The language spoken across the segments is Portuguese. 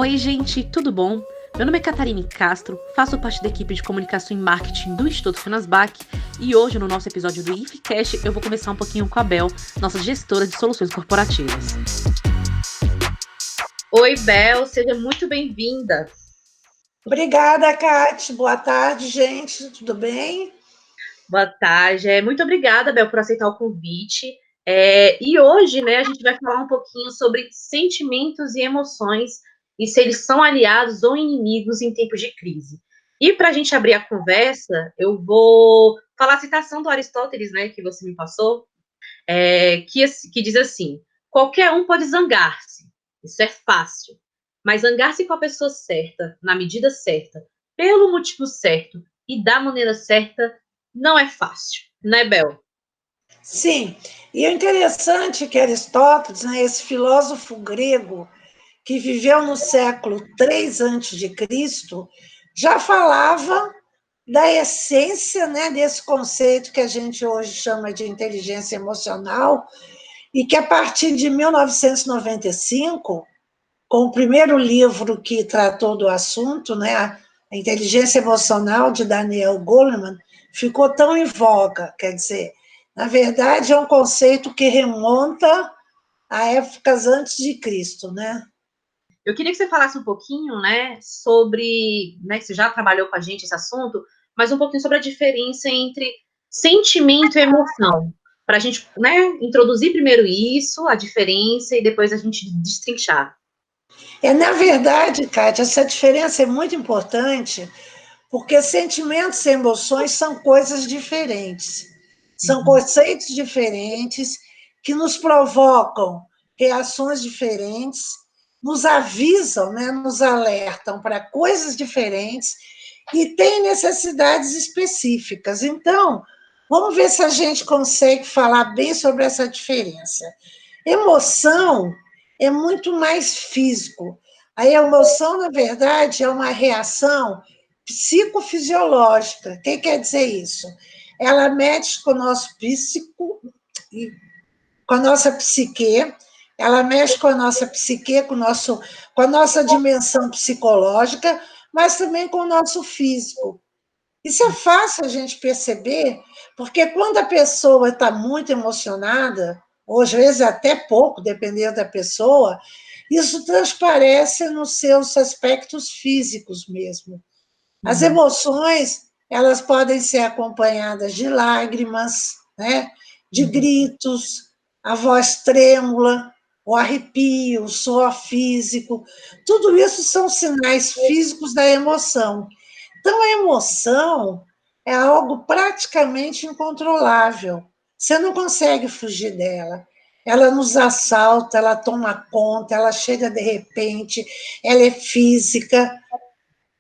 Oi, gente, tudo bom? Meu nome é Catarine Castro, faço parte da equipe de comunicação e marketing do Instituto Finasbac e hoje, no nosso episódio do IFCast, eu vou conversar um pouquinho com a Bel, nossa gestora de soluções corporativas. Oi, Bel, seja muito bem-vinda. Obrigada, Kate. Boa tarde, gente. Tudo bem? Boa tarde. Muito obrigada, Bel, por aceitar o convite. E hoje, né, a gente vai falar um pouquinho sobre sentimentos e emoções e se eles são aliados ou inimigos em tempos de crise. E para a gente abrir a conversa, eu vou falar a citação do Aristóteles, né, que você me passou, que diz assim: qualquer um pode zangar-se, isso é fácil, mas zangar-se com a pessoa certa, na medida certa, pelo motivo certo e da maneira certa, não é fácil, né, Bel? Sim. E é interessante que Aristóteles, né, esse filósofo grego que viveu no século 3 antes de Cristo, já falava da essência, né, desse conceito que a gente hoje chama de inteligência emocional e que a partir de 1995, com o primeiro livro que tratou do assunto, né, a inteligência emocional de Daniel Goleman, ficou tão em voga. Quer dizer, na verdade, é um conceito que remonta a épocas antes de Cristo, né? Eu queria que você falasse um pouquinho, né, sobre, né, que você já trabalhou com a gente esse assunto, mas um pouquinho sobre a diferença entre sentimento e emoção, para a gente, né, introduzir primeiro isso, a diferença, e depois a gente destrinchar. Na verdade, Kátia, essa diferença é muito importante, porque sentimentos e emoções são coisas diferentes, são conceitos diferentes que nos provocam reações diferentes, nos avisam, né, nos alertam para coisas diferentes e têm necessidades específicas. Então, vamos ver se a gente consegue falar bem sobre essa diferença. Emoção é muito mais físico. A emoção, na verdade, é uma reação psicofisiológica. O que quer dizer isso? Ela mexe com o nosso psíquico, com a nossa psique, ela mexe com a nossa psique, com a nossa dimensão psicológica, mas também com o nosso físico. Isso é fácil a gente perceber, porque quando a pessoa está muito emocionada, ou às vezes até pouco, dependendo da pessoa, isso transparece nos seus aspectos físicos mesmo. As emoções, elas podem ser acompanhadas de lágrimas, né? De gritos, a voz trêmula, o arrepio, o suor físico. Tudo isso são sinais físicos da emoção. Então, a emoção é algo praticamente incontrolável. Você não consegue fugir dela. Ela nos assalta, ela toma conta, ela chega de repente, ela é física,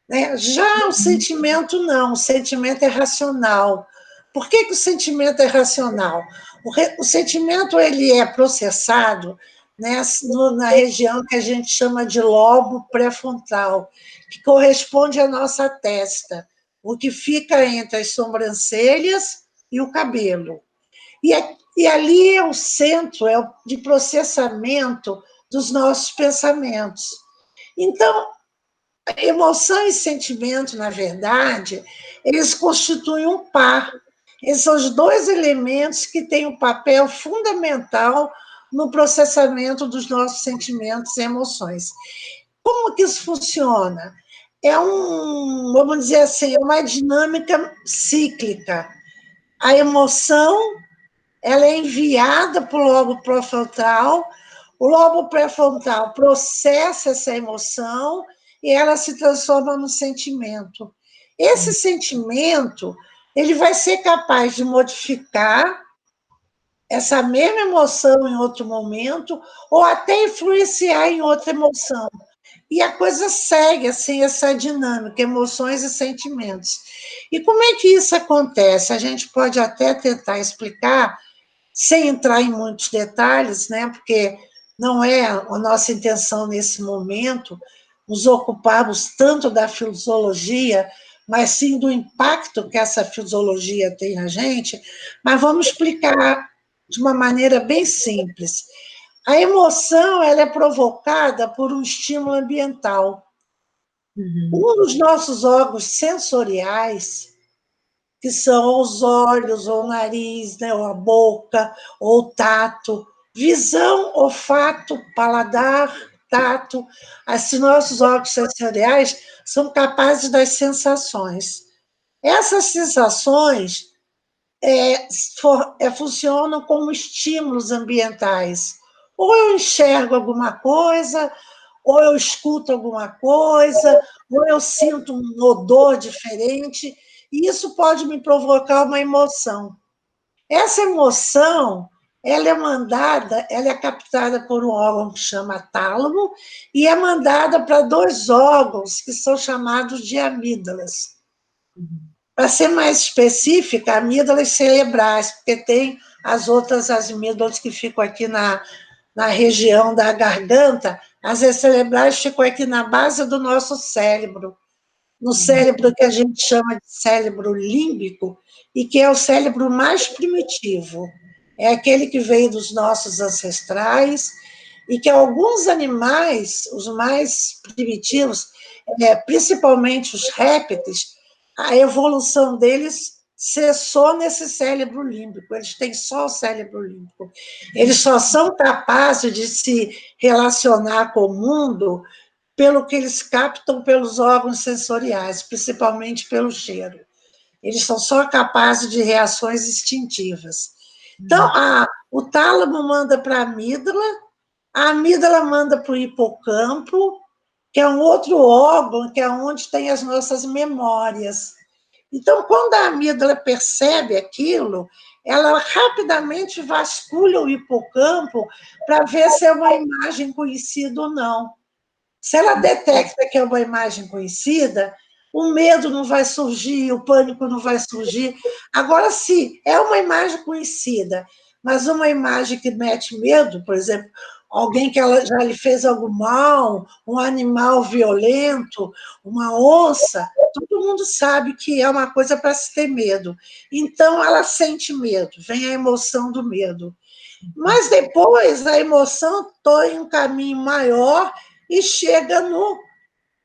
né? Já o sentimento não, o sentimento é racional. Por que o sentimento é racional? O sentimento ele é processado, né, na região que a gente chama de lobo pré-frontal, que corresponde à nossa testa, o que fica entre as sobrancelhas e o cabelo. E ali é o centro de processamento dos nossos pensamentos. Então, emoção e sentimento, na verdade, eles constituem um par. Esses são os dois elementos que têm um papel fundamental no processamento dos nossos sentimentos e emoções. Como que isso funciona? Vamos dizer assim, é uma dinâmica cíclica. A emoção, ela é enviada para o lobo pré-frontal, o lobo pré-frontal processa essa emoção e ela se transforma no sentimento. Esse sentimento, ele vai ser capaz de modificar essa mesma emoção em outro momento ou até influenciar em outra emoção. E a coisa segue assim, essa dinâmica, emoções e sentimentos. E como é que isso acontece? A gente pode até tentar explicar, sem entrar em muitos detalhes, né? Porque não é a nossa intenção nesse momento nos ocuparmos tanto da fisiologia, mas sim do impacto que essa fisiologia tem na gente, mas vamos explicar de uma maneira bem simples. A emoção ela é provocada por um estímulo ambiental. Um dos nossos órgãos sensoriais, que são os olhos, ou o nariz, né, ou a boca, ou o tato, visão, olfato, paladar, tato, assim, nossos órgãos sensoriais são capazes das sensações. Essas sensações funcionam como estímulos ambientais. Ou eu enxergo alguma coisa, ou eu escuto alguma coisa, ou eu sinto um odor diferente, e isso pode me provocar uma emoção. Essa emoção, ela é captada por um órgão que chama tálamo, e é mandada para dois órgãos que são chamados de amígdalas. Para ser mais específica, amígdalas cerebrais, porque tem as outras amígdalas que ficam aqui na região da garganta, as cerebrais ficam aqui na base do nosso cérebro, no cérebro que a gente chama de cérebro límbico, e que é o cérebro mais primitivo. É aquele que veio dos nossos ancestrais, e que alguns animais, os mais primitivos, principalmente os répteis, a evolução deles cessou nesse cérebro límbico, eles têm só o cérebro límbico. Eles só são capazes de se relacionar com o mundo pelo que eles captam pelos órgãos sensoriais, principalmente pelo cheiro. Eles são só capazes de reações instintivas. Então, o tálamo manda para a amígdala manda para o hipocampo, que é um outro órgão, que é onde tem as nossas memórias. Então, quando a amígdala percebe aquilo, ela rapidamente vasculha o hipocampo para ver se é uma imagem conhecida ou não. Se ela detecta que é uma imagem conhecida, o medo não vai surgir, o pânico não vai surgir. Agora, se é uma imagem conhecida, mas uma imagem que mete medo, por exemplo, alguém que ela já lhe fez algo mal, um animal violento, uma onça, todo mundo sabe que é uma coisa para se ter medo. Então, ela sente medo, vem a emoção do medo. Mas depois a emoção toma um caminho maior e chega no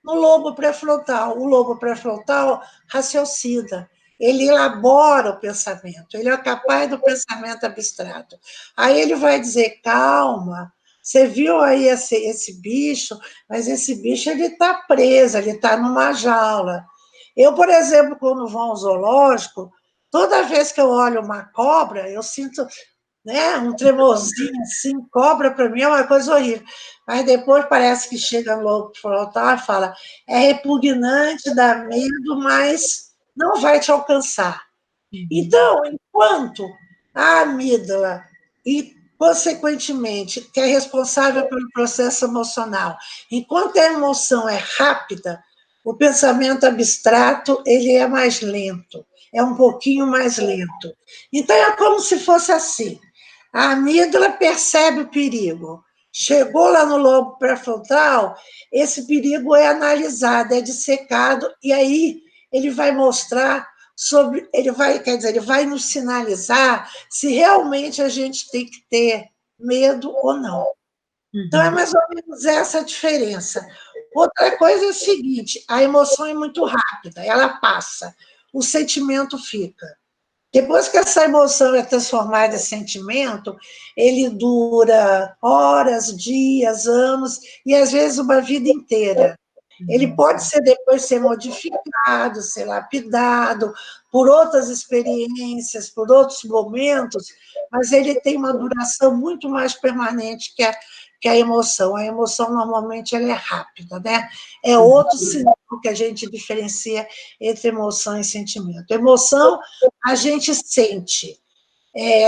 lobo pré-frontal. O lobo pré-frontal raciocina, ele elabora o pensamento, ele é capaz do pensamento abstrato. Aí ele vai dizer, calma, você viu aí esse bicho, mas esse bicho ele está preso, ele está numa jaula. Eu, por exemplo, quando vou ao zoológico, toda vez que eu olho uma cobra, eu sinto, né, um tremorzinho assim, cobra para mim é uma coisa horrível. Mas depois parece que chega no lobo frontal e fala, é repugnante, dá medo, mas não vai te alcançar. Então, enquanto a amígdala, e consequentemente, que é responsável pelo processo emocional, enquanto a emoção é rápida, o pensamento abstrato ele é mais lento, é um pouquinho mais lento. Então, é como se fosse assim. A amígdala percebe o perigo. Chegou lá no lobo pré-frontal, esse perigo é analisado, é dissecado, e aí ele vai mostrar sobre, ele vai nos sinalizar se realmente a gente tem que ter medo ou não. Então, é mais ou menos essa a diferença. Outra coisa é o seguinte, a emoção é muito rápida, ela passa, o sentimento fica. Depois que essa emoção é transformada em sentimento, ele dura horas, dias, anos e às vezes uma vida inteira. Ele pode depois ser modificado, ser lapidado por outras experiências, por outros momentos, mas ele tem uma duração muito mais permanente que a emoção. A emoção, normalmente, ela é rápida, né? É outro sinal que a gente diferencia entre emoção e sentimento. Emoção, a gente sente.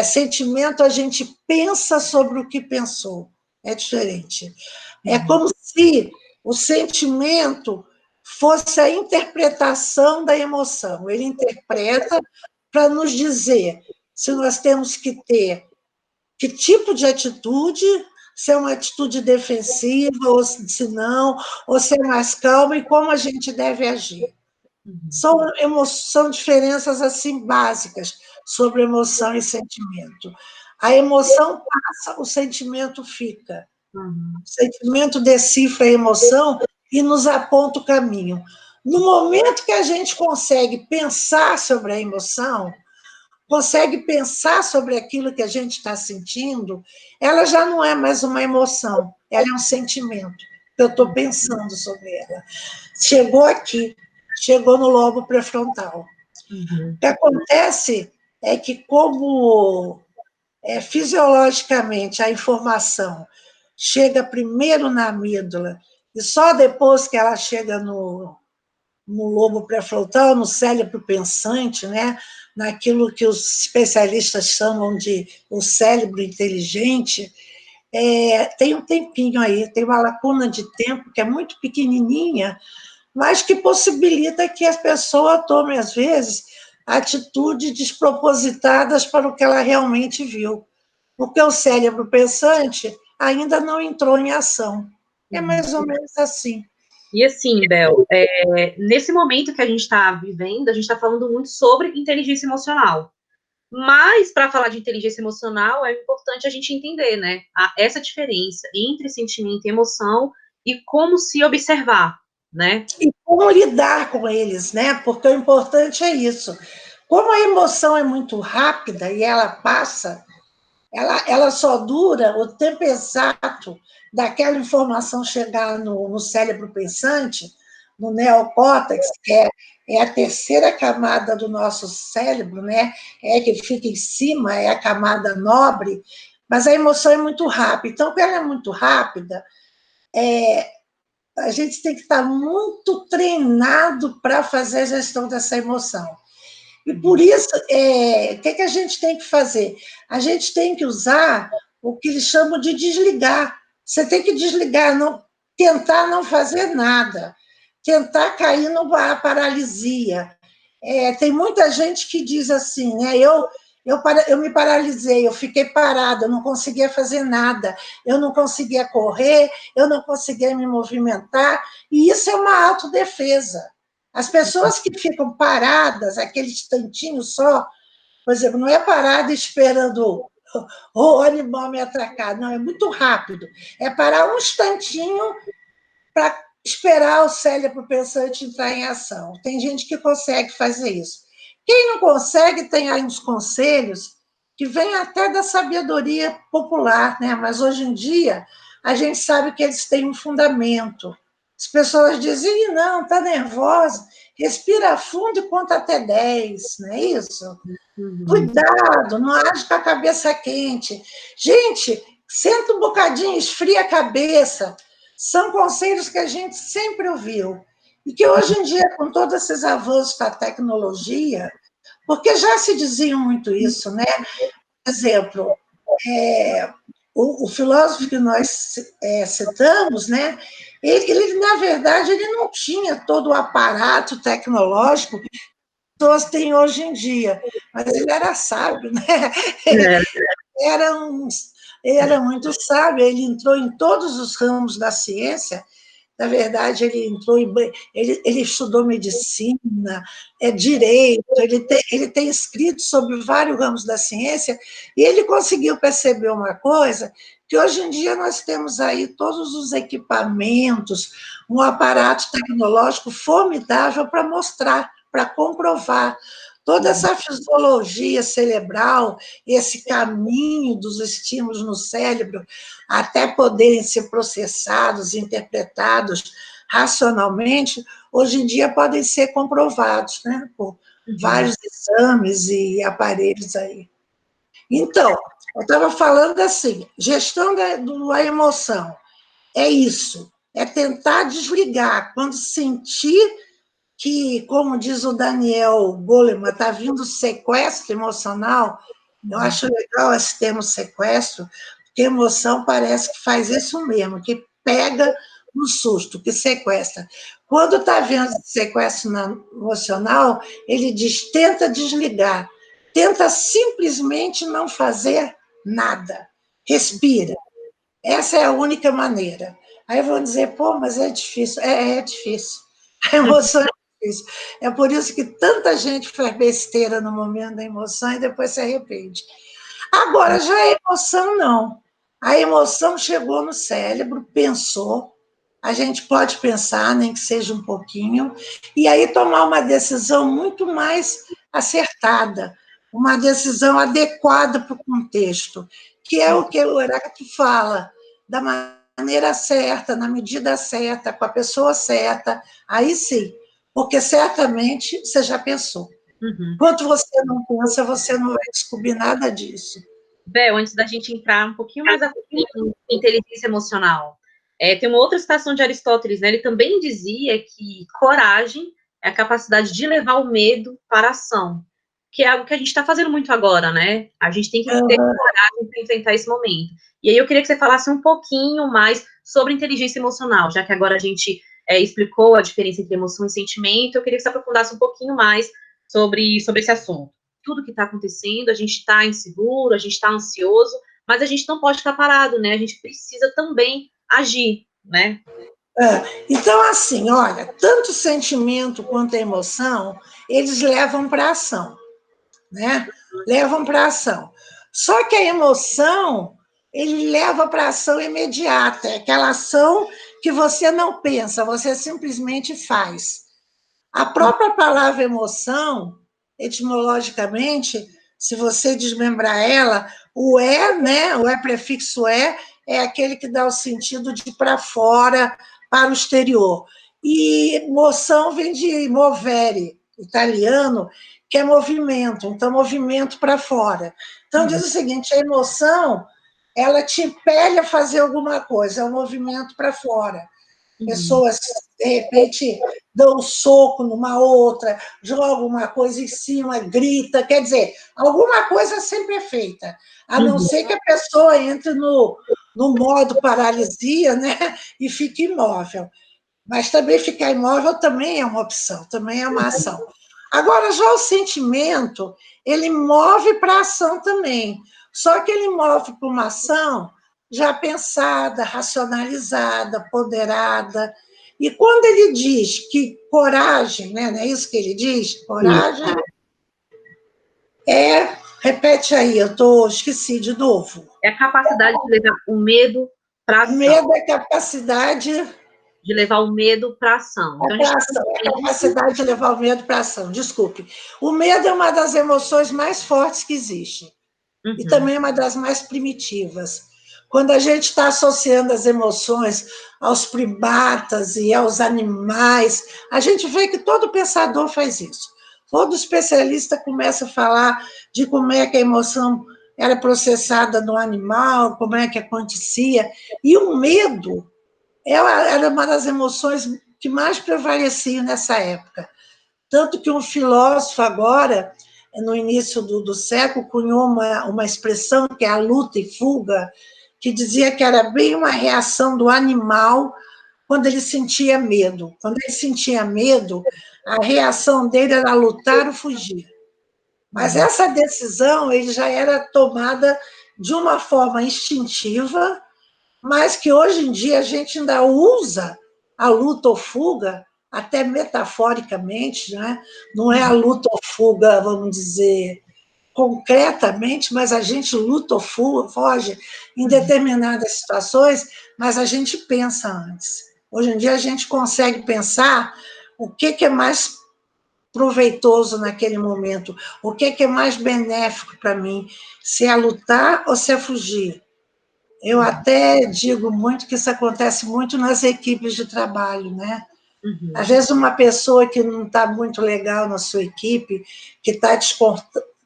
Sentimento, a gente pensa sobre o que pensou. É diferente. É como se o sentimento fosse a interpretação da emoção. Ele interpreta para nos dizer se nós temos que ter que tipo de atitude, se é uma atitude defensiva, ou se não, ou se é mais calma, e como a gente deve agir. São diferenças assim básicas sobre emoção e sentimento. A emoção passa, o sentimento fica. Uhum. O sentimento decifra a emoção e nos aponta o caminho. No momento que a gente consegue pensar sobre a emoção, consegue pensar sobre aquilo que a gente está sentindo, ela já não é mais uma emoção, ela é um sentimento. Eu estou pensando sobre ela. Chegou aqui, chegou no lobo pré-frontal. Uhum. O que acontece é que, como fisiologicamente a informação chega primeiro na amígdala e só depois que ela chega no lobo pré-frontal, no cérebro pensante, né? Naquilo que os especialistas chamam de o cérebro inteligente, tem um tempinho aí, tem uma lacuna de tempo que é muito pequenininha, mas que possibilita que a pessoa tome, às vezes, atitudes despropositadas para o que ela realmente viu. Porque o cérebro pensante ainda não entrou em ação. É Uhum. mais ou menos assim. E assim, Bel, nesse momento que a gente está vivendo, a gente está falando muito sobre inteligência emocional. Mas, para falar de inteligência emocional, é importante a gente entender, né, essa diferença entre sentimento e emoção e como se observar, né? E como lidar com eles, né? Porque o importante é isso. Como a emoção é muito rápida e ela passa, ela só dura o tempo exato daquela informação chegar no cérebro pensante, no neocórtex, que é a terceira camada do nosso cérebro, né? É que fica em cima, é a camada nobre, mas a emoção é muito rápida. Então, quando ela é muito rápida, a gente tem que estar muito treinado para fazer a gestão dessa emoção. E por isso, o que a gente tem que fazer? A gente tem que usar o que eles chamam de desligar. Você tem que desligar, tentar não fazer nada, tentar cair numa paralisia. Tem muita gente que diz assim, né? Eu me paralisei, eu fiquei parada, eu não conseguia fazer nada, eu não conseguia correr, eu não conseguia me movimentar, e isso é uma autodefesa. As pessoas que ficam paradas, aquele instantinho só, por exemplo, não é parada esperando o animal me atracar, não, é muito rápido. É parar um instantinho para esperar o cérebro pensante entrar em ação. Tem gente que consegue fazer isso. Quem não consegue, tem aí uns conselhos que vêm até da sabedoria popular, né? Mas hoje em dia a gente sabe que eles têm um fundamento. As pessoas dizem, não, está nervosa, respira fundo e conta até 10, não é isso? Uhum. Cuidado, não age com a cabeça quente. Gente, senta um bocadinho, esfria a cabeça. São conselhos que a gente sempre ouviu. E que hoje em dia, com todos esses avanços da tecnologia, porque já se diziam muito isso, né? Por exemplo, o filósofo que nós citamos, né? Na verdade, ele não tinha todo o aparato tecnológico que as pessoas têm hoje em dia, mas ele era sábio, né? É. Era ele era muito sábio, ele entrou em todos os ramos da ciência. Na verdade, ele entrou ele estudou medicina, direito, ele tem escrito sobre vários ramos da ciência, e ele conseguiu perceber uma coisa, que hoje em dia nós temos aí todos os equipamentos, um aparato tecnológico formidável para mostrar, para comprovar toda essa fisiologia cerebral, esse caminho dos estímulos no cérebro, até poderem ser processados, interpretados racionalmente, hoje em dia podem ser comprovados, né, por vários exames e aparelhos aí. Então, eu estava falando assim, gestão da emoção, é isso, é tentar desligar, quando sentir que, como diz o Daniel Goleman, está vindo sequestro emocional. Eu acho legal esse termo sequestro, porque emoção parece que faz isso mesmo, que pega no susto, que sequestra. Quando está vendo sequestro emocional, ele diz: tenta desligar, tenta simplesmente não fazer nada, respira. Essa é a única maneira. Aí vão dizer, pô, mas é difícil. É difícil. A emoção é difícil. É por isso que tanta gente faz besteira no momento da emoção e depois se arrepende. Agora, já a emoção, não. A emoção chegou no cérebro, pensou, a gente pode pensar, nem que seja um pouquinho, e aí tomar uma decisão muito mais acertada, uma decisão adequada para o contexto, que é o que o Heráclito fala, da maneira certa, na medida certa, com a pessoa certa, aí sim, porque certamente você já pensou. Enquanto você não pensa, você não vai descobrir nada disso. Bel, antes da gente entrar um pouquinho mais a fundo em inteligência emocional, tem uma outra citação de Aristóteles, né? Ele também dizia que coragem é a capacidade de levar o medo para a ação, que é algo que a gente está fazendo muito agora, né? A gente tem que ter coragem para enfrentar esse momento. E aí eu queria que você falasse um pouquinho mais sobre inteligência emocional, já que agora a gente explicou a diferença entre emoção e sentimento, eu queria que você aprofundasse um pouquinho mais sobre esse assunto. Tudo que está acontecendo, a gente está inseguro, a gente está ansioso, mas a gente não pode ficar parado, né? A gente precisa também agir, né? Então, assim, olha, tanto o sentimento quanto a emoção, eles levam para a ação, né? Levam para a ação. Só que a emoção, ele leva para a ação imediata, é aquela ação que você não pensa, você simplesmente faz. A própria palavra emoção, etimologicamente, se você desmembrar ela, o né? O prefixo é aquele que dá o sentido de para fora, para o exterior. E moção vem de movere, italiano, que é movimento, então movimento para fora. Então diz o seguinte, a emoção, ela te impele a fazer alguma coisa, é um movimento para fora. Pessoas, de repente, dão um soco numa outra, jogam uma coisa em cima, grita, quer dizer, alguma coisa sempre é feita, a não ser que a pessoa entre no modo paralisia, né, e fique imóvel. Mas também ficar imóvel também é uma opção, também é uma ação. Agora, já o sentimento, ele move para a ação também, só que ele move para uma ação já pensada, racionalizada, ponderada. E quando ele diz que coragem, né, não é isso que ele diz? Coragem é. Repete aí, esqueci de novo. É a capacidade de levar o medo para a ação. Medo é capacidade de levar o medo para a ação. Então, é a capacidade de levar o medo para a ação, desculpe. O medo é uma das emoções mais fortes que existe. E também é uma das mais primitivas. Quando a gente está associando as emoções aos primatas e aos animais, a gente vê que todo pensador faz isso. Todo especialista começa a falar de como é que a emoção era processada no animal, como é que acontecia. E o medo era uma das emoções que mais prevaleciam nessa época. Tanto que um filósofo agora, no início do século, cunhou uma expressão que é a luta e fuga, que dizia que era bem uma reação do animal quando ele sentia medo. Quando ele sentia medo, a reação dele era lutar ou fugir. Mas essa decisão ele já era tomada de uma forma instintiva, mas que hoje em dia a gente ainda usa a luta ou fuga, até metaforicamente, né? Não é a luta ou fuga, vamos dizer, concretamente, mas a gente luta ou foge em determinadas situações, mas a gente pensa antes. Hoje em dia a gente consegue pensar o que é mais proveitoso naquele momento, o que é mais benéfico para mim, se é lutar ou se é fugir. Eu até digo muito que isso acontece muito nas equipes de trabalho, né? Às vezes uma pessoa que não está muito legal na sua equipe, que está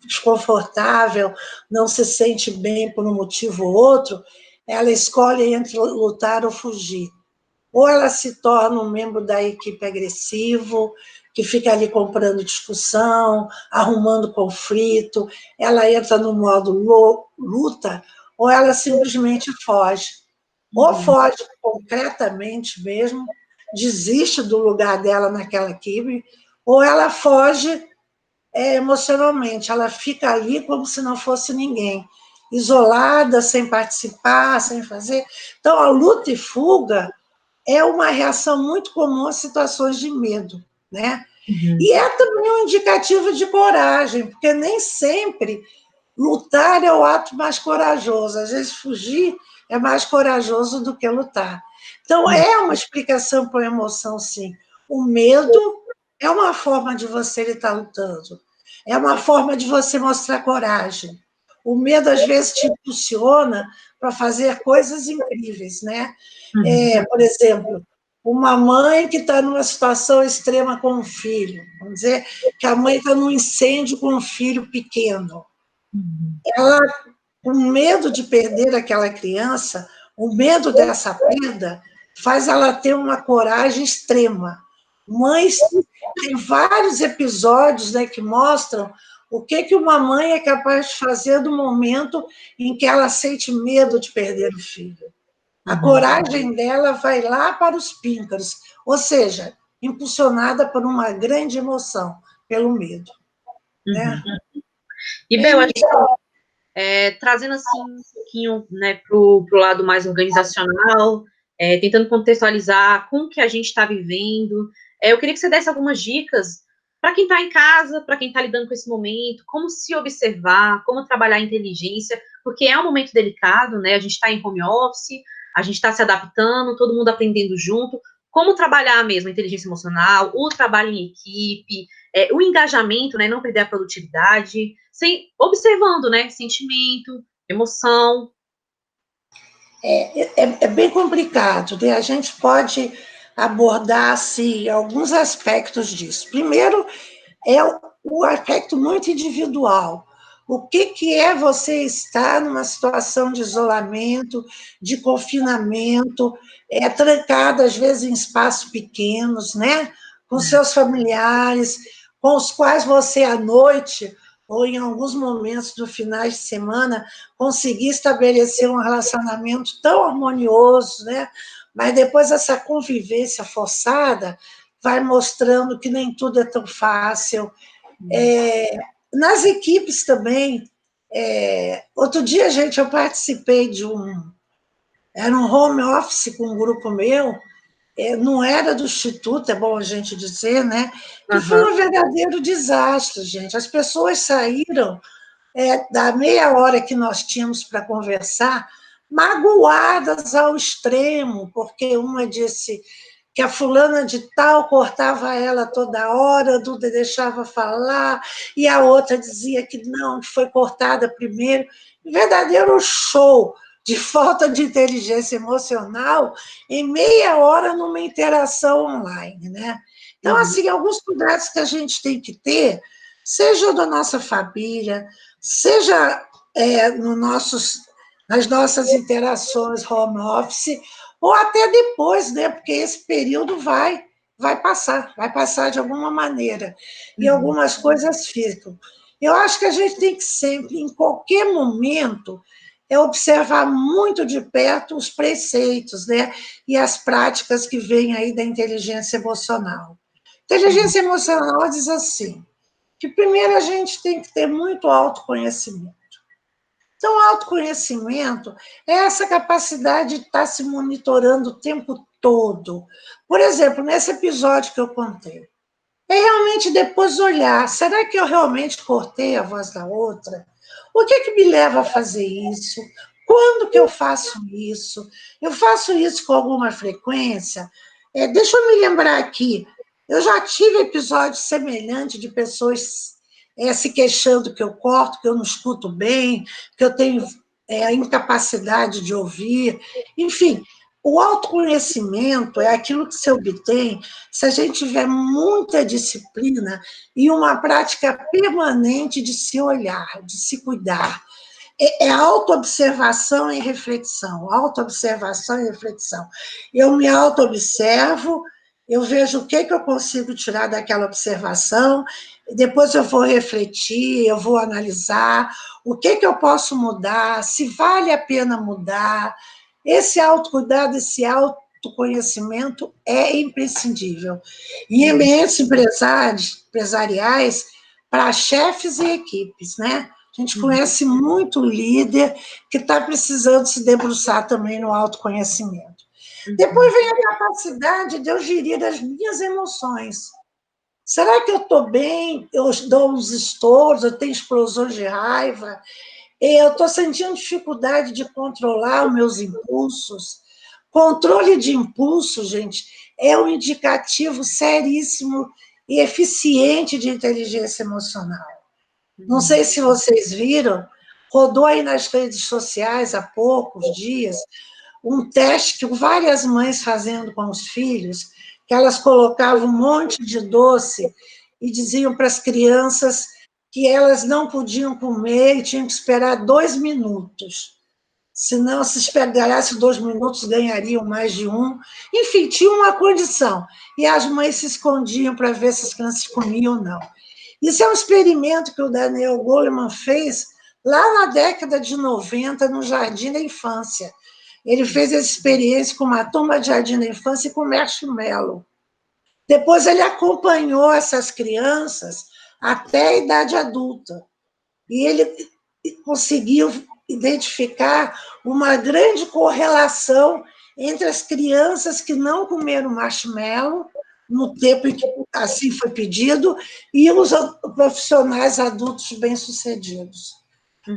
desconfortável, não se sente bem por um motivo ou outro, ela escolhe entre lutar ou fugir. Ou ela se torna um membro da equipe agressivo, que fica ali comprando discussão, arrumando conflito, ela entra no modo luta, ou ela simplesmente foge. Ou foge concretamente mesmo, desiste do lugar dela naquela equipe, ou ela foge emocionalmente, ela fica ali como se não fosse ninguém, isolada, sem participar, sem fazer. Então, a luta e fuga é uma reação muito comum a situações de medo, né? E é também um indicativo de coragem, porque nem sempre Lutar é o ato mais corajoso. Às vezes, fugir é mais corajoso do que lutar. Então, é uma explicação para a emoção, sim. O medo é uma forma de você estar lutando. É uma forma de você mostrar coragem. O medo, às vezes, te impulsiona para fazer coisas incríveis, né? Por exemplo, uma mãe que está numa situação extrema com um filho. Vamos dizer que a mãe está num incêndio com um filho pequeno. Ela, com medo de perder aquela criança, o medo dessa perda faz ela ter uma coragem extrema. Mães, tem vários episódios, né, que mostram o que uma mãe é capaz de fazer no momento em que ela sente medo de perder o filho. A coragem dela vai lá para os píncaros, ou seja, impulsionada por uma grande emoção, pelo medo. Né? E, Bel, acho que trazendo assim um pouquinho, né, para o lado mais organizacional, tentando contextualizar como que a gente está vivendo, eu queria que você desse algumas dicas para quem está em casa, para quem está lidando com esse momento, como se observar, como trabalhar a inteligência, porque é um momento delicado, né? A gente está em home office, a gente está se adaptando, todo mundo aprendendo junto, como trabalhar mesmo a inteligência emocional, o trabalho em equipe, o engajamento, né? Não perder a produtividade, observando, né? Sentimento, emoção. É bem complicado, né? A gente pode abordar assim, alguns aspectos disso. Primeiro, é o aspecto muito individual. O que é você estar numa situação de isolamento, de confinamento, trancado, às vezes, em espaços pequenos, né? Com seus familiares, com os quais você, à noite, ou em alguns momentos do finais de semana, conseguir estabelecer um relacionamento tão harmonioso, né? Mas depois essa convivência forçada vai mostrando que nem tudo é tão fácil. Nas equipes também, outro dia, gente, eu participei era um home office com um grupo meu, não era do Instituto, é bom a gente dizer, né? Que foi um verdadeiro desastre, gente. As pessoas saíram da meia hora que nós tínhamos para conversar, magoadas ao extremo, porque uma disse que a fulana de tal cortava ela toda hora, não deixava falar, e a outra dizia que não, que foi cortada primeiro. Um verdadeiro show de falta de inteligência emocional em meia hora numa interação online, né? Então, assim, alguns cuidados que a gente tem que ter, seja da nossa família, seja nas nossas interações home office, ou até depois, né? Porque esse período vai passar de alguma maneira, e algumas coisas ficam. Eu acho que a gente tem que sempre, em qualquer momento, observar muito de perto os preceitos, né? E as práticas que vêm aí da inteligência emocional. Inteligência emocional diz assim, que primeiro a gente tem que ter muito autoconhecimento. Então, o autoconhecimento é essa capacidade de estar se monitorando o tempo todo. Por exemplo, nesse episódio que eu contei, é realmente depois olhar, será que eu realmente cortei a voz da outra? O que me leva a fazer isso? Quando que eu faço isso? Eu faço isso com alguma frequência? Deixa eu me lembrar aqui, eu já tive episódios semelhantes de pessoas se queixando que eu corto, que eu não escuto bem, que eu tenho a incapacidade de ouvir. Enfim, o autoconhecimento é aquilo que se obtém se a gente tiver muita disciplina e uma prática permanente de se olhar, de se cuidar. Autoobservação e reflexão, autoobservação e reflexão. Eu me autoobservo, eu vejo o que eu consigo tirar daquela observação, depois eu vou refletir, eu vou analisar o que eu posso mudar, se vale a pena mudar. Esse autocuidado, esse autoconhecimento é imprescindível. Em ambientes empresariais, para chefes e equipes, né? A gente conhece muito líder que está precisando se debruçar também no autoconhecimento. Depois vem a capacidade de eu gerir as minhas emoções. Será que eu estou bem? Eu dou uns estouros, eu tenho explosões de raiva, eu estou sentindo dificuldade de controlar os meus impulsos. Controle de impulso, gente, é um indicativo seríssimo e eficiente de inteligência emocional. Não sei se vocês viram, rodou aí nas redes sociais há poucos dias um teste que várias mães fazendo com os filhos, que elas colocavam um monte de doce e diziam para as crianças que elas não podiam comer e tinham que esperar 2 minutos. Se não, se esperasse 2 minutos, ganhariam mais de um. Enfim, tinha uma condição. E as mães se escondiam para ver se as crianças comiam ou não. Isso é um experimento que o Daniel Goleman fez lá na década de 90, no Jardim da Infância. Ele fez essa experiência com uma turma de Jardim da Infância e com marshmallow. Depois ele acompanhou essas crianças até a idade adulta. E ele conseguiu identificar uma grande correlação entre as crianças que não comeram marshmallow, no tempo em que assim foi pedido, e os profissionais adultos bem-sucedidos.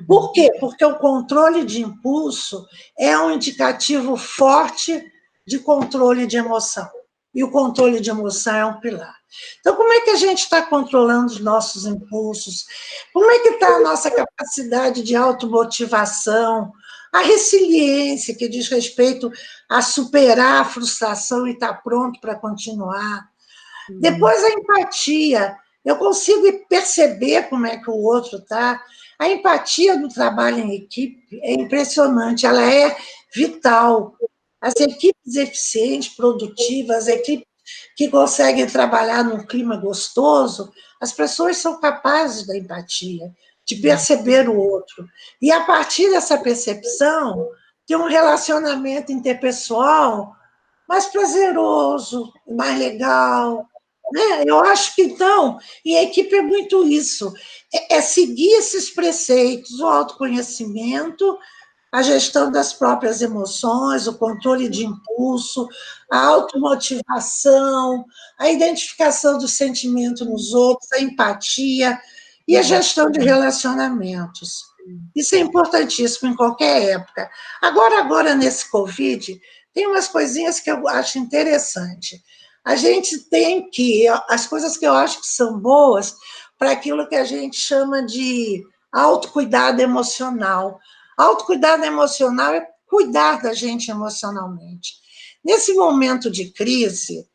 Por quê? Porque o controle de impulso é um indicativo forte de controle de emoção. E o controle de emoção é um pilar. Então, como é que a gente está controlando os nossos impulsos? Como é que está a nossa capacidade de automotivação? A resiliência, que diz respeito a superar a frustração e estar pronto para continuar. Depois, a empatia. Eu consigo perceber como é que o outro está. A empatia do trabalho em equipe é impressionante, ela é vital. As equipes eficientes, produtivas, as equipes que conseguem trabalhar num clima gostoso, as pessoas são capazes da empatia, de perceber o outro. E, a partir dessa percepção, ter um relacionamento interpessoal mais prazeroso, mais legal. Né? Eu acho que, então, e a equipe é muito isso, é seguir esses preceitos, o autoconhecimento, a gestão das próprias emoções, o controle de impulso, a automotivação, a identificação do sentimento nos outros, a empatia e a gestão de relacionamentos. Isso é importantíssimo em qualquer época. Agora nesse Covid, tem umas coisinhas que eu acho interessante. A gente tem que, as coisas que eu acho que são boas para aquilo que a gente chama de autocuidado emocional. Autocuidado emocional é cuidar da gente emocionalmente. Nesse momento de crise,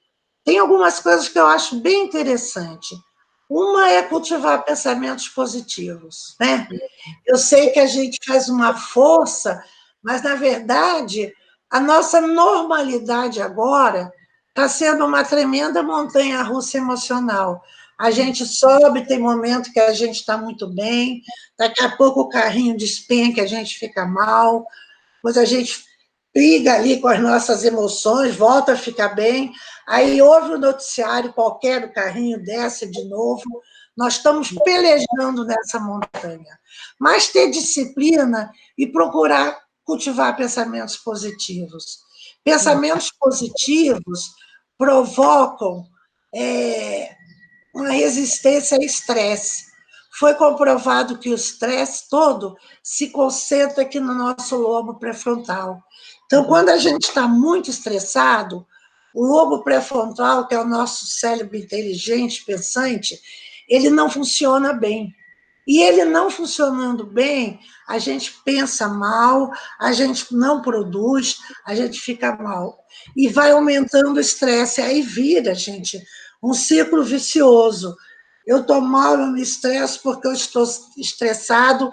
tem algumas coisas que eu acho bem interessante. Uma é cultivar pensamentos positivos, né? Eu sei que a gente faz uma força, mas, na verdade, a nossa normalidade agora está sendo uma tremenda montanha-russa emocional. A gente sobe, tem momento que a gente está muito bem, daqui a pouco o carrinho despenca, a gente fica mal, depois a gente briga ali com as nossas emoções, volta a ficar bem, aí ouve o noticiário qualquer, o carrinho desce de novo. Nós estamos pelejando nessa montanha. Mas ter disciplina e procurar cultivar pensamentos positivos. Pensamentos positivos provocam uma resistência ao estresse. Foi comprovado que o estresse todo se concentra aqui no nosso lobo pré-frontal. Então, quando a gente está muito estressado, o lobo pré-frontal, que é o nosso cérebro inteligente, pensante, ele não funciona bem. E ele não funcionando bem, a gente pensa mal, a gente não produz, a gente fica mal. E vai aumentando o estresse, aí vira, gente, um ciclo vicioso. Eu estou mal, eu me estresso porque eu estou estressado,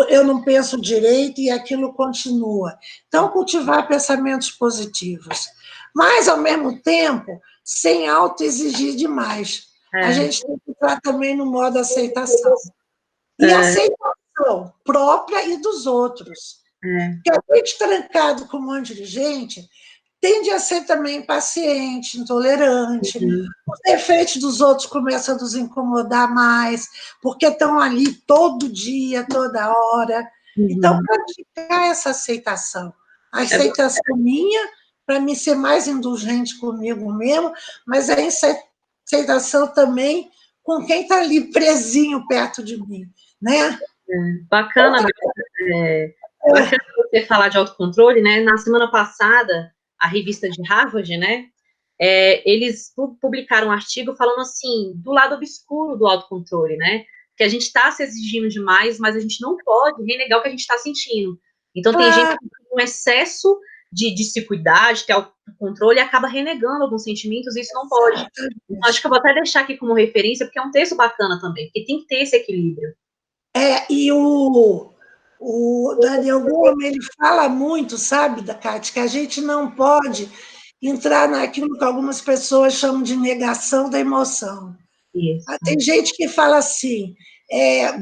eu não penso direito e aquilo continua. Então, cultivar pensamentos positivos. Mas, ao mesmo tempo, sem auto-exigir demais. A gente tem que entrar também no modo aceitação. E aceitação própria e dos outros. Porque a gente trancado com um monte de gente tende a ser também impaciente, intolerante. Os defeitos dos outros começam a nos incomodar mais, porque estão ali todo dia, toda hora. Então, praticar essa aceitação. A aceitação minha, para mim ser mais indulgente comigo mesmo, mas a aceitação também com quem está ali presinho perto de mim, né? Bacana, bacana você falar de autocontrole, né? Na semana passada, a revista de Harvard, né? Eles publicaram um artigo falando assim, do lado obscuro do autocontrole, né? Que a gente está se exigindo demais, mas a gente não pode renegar o que a gente está sentindo. Então, tem gente que tem um excesso de se cuidar, de ter autocontrole, e acaba renegando alguns sentimentos, e isso não pode. Então, acho que eu vou até deixar aqui como referência, porque é um texto bacana também, porque tem que ter esse equilíbrio. E o Daniel Goleman, ele fala muito, sabe, Cátia, que a gente não pode entrar naquilo que algumas pessoas chamam de negação da emoção. Isso. Tem gente que fala assim,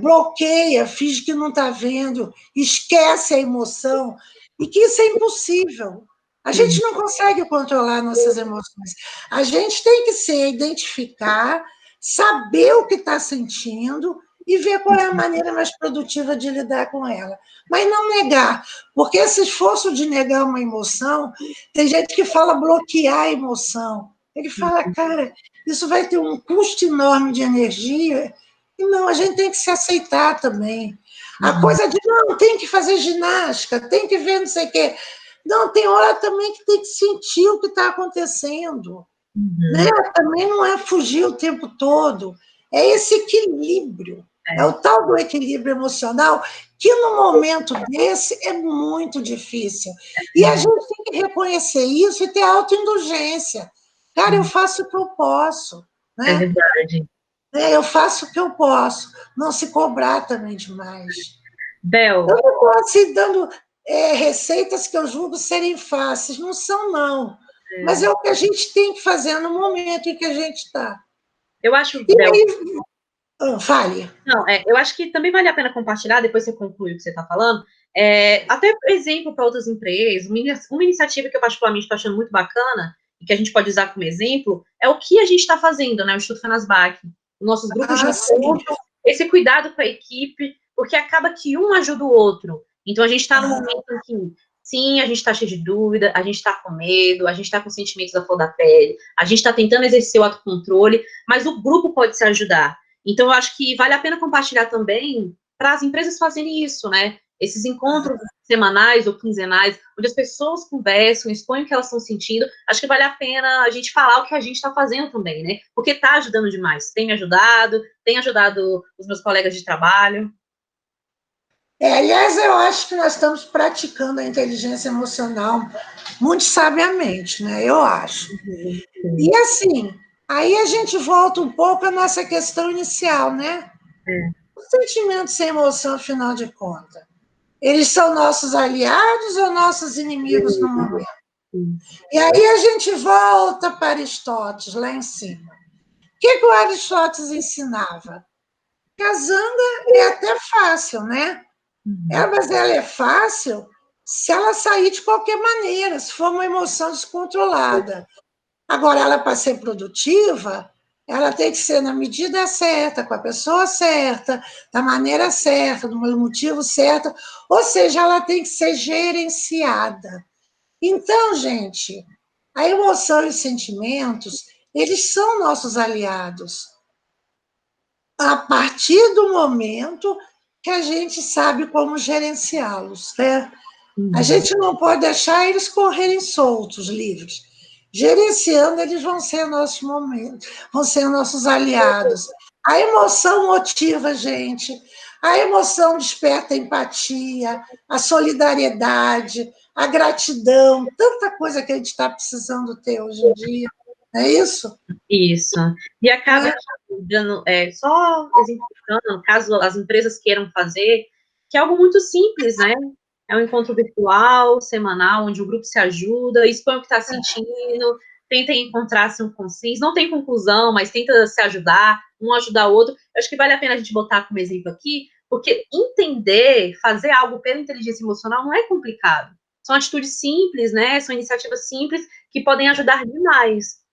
bloqueia, finge que não está vendo, esquece a emoção, e que isso é impossível. A gente não consegue controlar nossas emoções. A gente tem que se identificar, saber o que está sentindo e ver qual é a maneira mais produtiva de lidar com ela. Mas não negar, porque esse esforço de negar uma emoção, tem gente que fala bloquear a emoção. Ele fala, cara, isso vai ter um custo enorme de energia, e não, a gente tem que se aceitar também. A coisa de, não, tem que fazer ginástica, tem que ver não sei o quê. Não, tem hora também que tem que sentir o que está acontecendo. Né? Também não é fugir o tempo todo, é esse equilíbrio, é o tal do equilíbrio emocional, que no momento desse é muito difícil. E a gente tem que reconhecer isso e ter autoindulgência. Cara, eu faço o que eu posso. Né? É verdade. Eu faço o que eu posso, não se cobrar também demais. Bel. Eu não estou assim, dando receitas que eu julgo serem fáceis, não são, não. Mas é o que a gente tem que fazer no momento em que a gente está. Eu acho, e Bel, aí, fale. Não, eu acho que também vale a pena compartilhar, depois você conclui o que você está falando, até exemplo para outras empresas, uma iniciativa que eu particularmente estou achando muito bacana, e que a gente pode usar como exemplo, é o que a gente está fazendo, né, o Instituto Fenasbac, nossos grupos de encontro, esse cuidado com a equipe, porque acaba que um ajuda o outro. Então, a gente está no momento em que, sim, a gente está cheio de dúvida, a gente está com medo, a gente está com sentimentos da flor da pele, a gente está tentando exercer o autocontrole, mas o grupo pode se ajudar. Então, eu acho que vale a pena compartilhar também para as empresas fazerem isso, né? Esses encontros semanais ou quinzenais, onde as pessoas conversam, expõem o que elas estão sentindo. Acho que vale a pena a gente falar o que a gente está fazendo também, né? Porque está ajudando demais. Tem me ajudado, tem ajudado os meus colegas de trabalho. Aliás, eu acho que nós estamos praticando a inteligência emocional muito sabiamente, né? Eu acho. E assim, aí a gente volta um pouco à nossa questão inicial, né? Os sentimentos sem emoção, afinal de contas, eles são nossos aliados ou nossos inimigos no momento? E aí a gente volta para Aristóteles, lá em cima. O que o Aristóteles ensinava? Que a zanga é até fácil, né? Mas ela é fácil se ela sair de qualquer maneira, se for uma emoção descontrolada. Agora, ela, para ser produtiva, ela tem que ser na medida certa, com a pessoa certa, da maneira certa, do motivo certo, ou seja, ela tem que ser gerenciada. Então, gente, a emoção e os sentimentos, eles são nossos aliados. A partir do momento que a gente sabe como gerenciá-los, né? A gente não pode deixar eles correrem soltos, livres. Gerenciando, eles vão ser nossos momentos, vão ser nossos aliados. A emoção motiva a gente, a emoção desperta a empatia, a solidariedade, a gratidão, tanta coisa que a gente está precisando ter hoje em dia. Não é isso? Isso. E acaba dando, só exemplificando, caso as empresas queiram fazer, que é algo muito simples, né? É um encontro virtual, semanal, onde o grupo se ajuda, expõe o que está sentindo, tenta encontrar-se um consenso, não tem conclusão, mas tenta se ajudar, um ajudar o outro. Eu acho que vale a pena a gente botar como exemplo aqui, porque entender, fazer algo pela inteligência emocional não é complicado. São atitudes simples, né? São iniciativas simples que podem ajudar demais.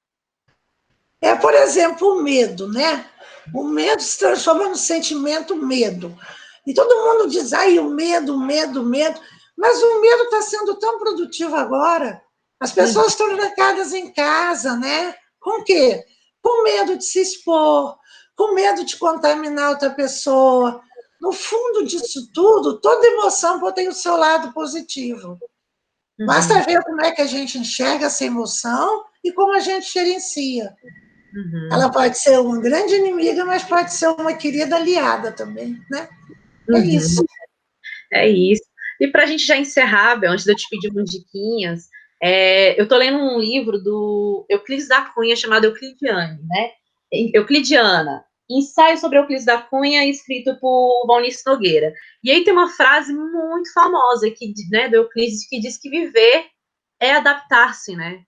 Por exemplo, o medo, né? O medo se transforma no sentimento medo. E todo mundo diz, ai, o medo, medo. Mas o medo está sendo tão produtivo agora. As pessoas estão trancadas em casa, né? Com o quê? com medo de se expor, com medo de contaminar outra pessoa. No fundo disso tudo, toda emoção tem o seu lado positivo. Basta ver como é que a gente enxerga essa emoção e como a gente gerencia. Ela pode ser uma grande inimiga, mas pode ser uma querida aliada também, né? É isso. É isso. E para a gente já encerrar, Bel, antes de eu te pedir umas diquinhas, eu estou lendo um livro do Euclides da Cunha chamado Euclidiane, né? Euclidiana. Ensaio sobre Euclides da Cunha, escrito por Valnice Nogueira. E aí tem uma frase muito famosa né, do Euclides que diz que viver é adaptar-se, né?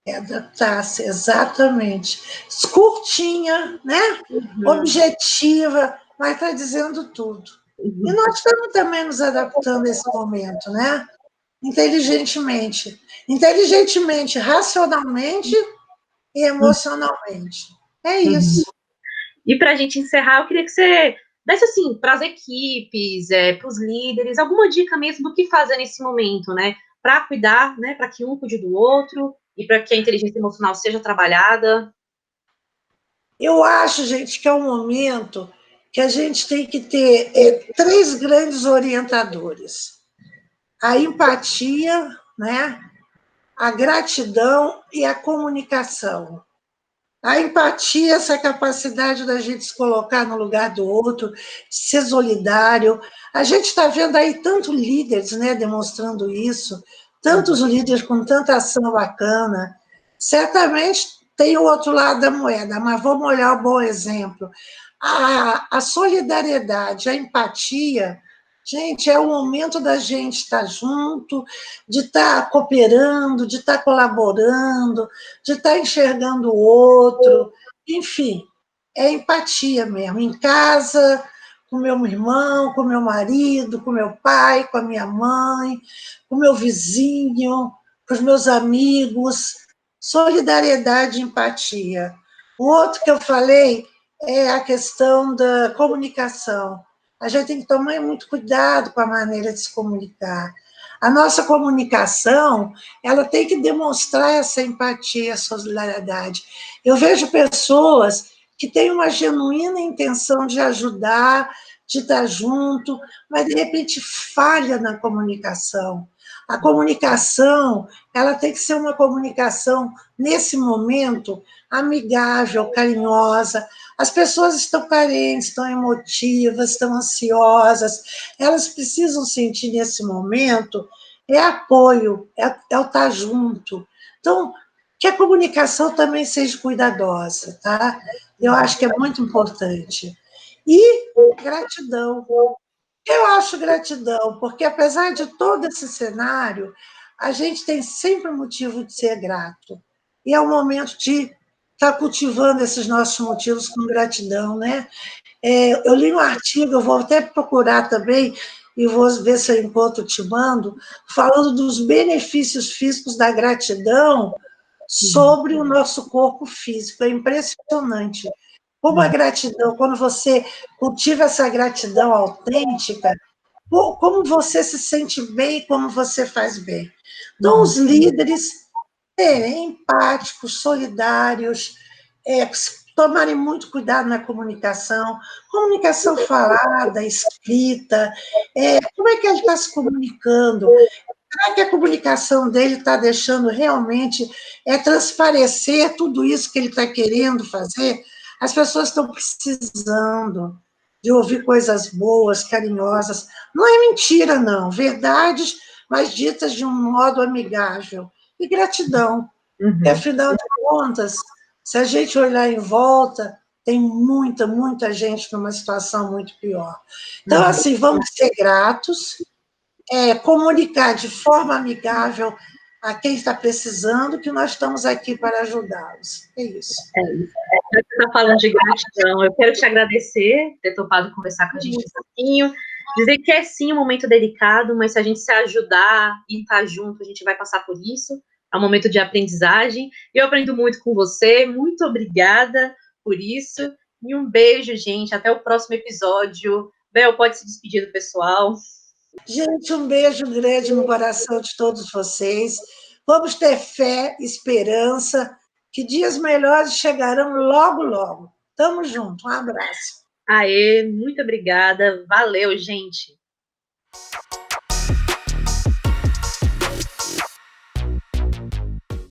É adaptar-se, exatamente. Curtinha, né? Objetiva, mas está dizendo tudo. E nós estamos também nos adaptando a esse momento, né? Inteligentemente. Inteligentemente, racionalmente e emocionalmente. É isso. E para a gente encerrar, eu queria que você desse, assim, para as equipes, para os líderes, alguma dica mesmo do que fazer nesse momento, né? Para cuidar, né? Para que um cuide do outro e para que a inteligência emocional seja trabalhada. Eu acho, gente, que é um momento que a gente tem que ter 3 grandes orientadores: a empatia, né? A gratidão e a comunicação. A empatia, essa capacidade da gente se colocar no lugar do outro, ser solidário. A gente está vendo aí tantos líderes, né, demonstrando isso, tantos líderes com tanta ação bacana. Certamente tem o outro lado da moeda, mas vamos olhar o bom exemplo. A solidariedade, a empatia, gente, é o momento da gente estar junto, de estar cooperando, de estar colaborando, de estar enxergando o outro, enfim, é empatia mesmo. Em casa, com meu irmão, com meu marido, com meu pai, com a minha mãe, com meu vizinho, com os meus amigos. Solidariedade e empatia. O outro que eu falei é a questão da comunicação. A gente tem que tomar muito cuidado com a maneira de se comunicar. A nossa comunicação, ela tem que demonstrar essa empatia, essa solidariedade. Eu vejo pessoas que têm uma genuína intenção de ajudar, de estar junto, mas de repente falha na comunicação. A comunicação, ela tem que ser uma comunicação, nesse momento, amigável, carinhosa. As pessoas estão carentes, estão emotivas, estão ansiosas, elas precisam sentir nesse momento apoio, o estar junto. Então, que a comunicação também seja cuidadosa, tá? Eu acho que é muito importante. E gratidão. Eu acho gratidão, porque apesar de todo esse cenário, a gente tem sempre motivo de ser grato. E é o momento de estar cultivando esses nossos motivos com gratidão, né? Eu li um artigo, eu vou até procurar também, e vou ver se eu encontro, te mando, falando dos benefícios físicos da gratidão sobre o nosso corpo físico. É impressionante. Como a gratidão, quando você cultiva essa gratidão autêntica, como você se sente bem e como você faz bem. Então, os líderes serem empáticos, solidários, tomarem muito cuidado na comunicação falada, escrita, como é que ele está se comunicando? Será que a comunicação dele está deixando realmente transparecer tudo isso que ele está querendo fazer? As pessoas estão precisando de ouvir coisas boas, carinhosas. Não é mentira, não. Verdades, mas ditas de um modo amigável. E gratidão. Porque, afinal de contas, se a gente olhar em volta, tem muita, muita gente numa situação muito pior. Então, assim, vamos ser gratos, comunicar de forma amigável a quem está precisando, que nós estamos aqui para ajudá-los. É isso. Você está falando de gratidão. Eu quero te agradecer por ter topado conversar com a gente um pouquinho. Dizer que é sim um momento delicado, mas se a gente se ajudar e estar junto, a gente vai passar por isso. É um momento de aprendizagem. Eu aprendo muito com você. Muito obrigada por isso. E um beijo, gente. Até o próximo episódio. Bel, pode se despedir do pessoal. Gente, um beijo grande no coração de todos vocês. Vamos ter fé, esperança que dias melhores chegarão logo, logo. Tamo junto, um abraço. Aê, muito obrigada. Valeu, gente.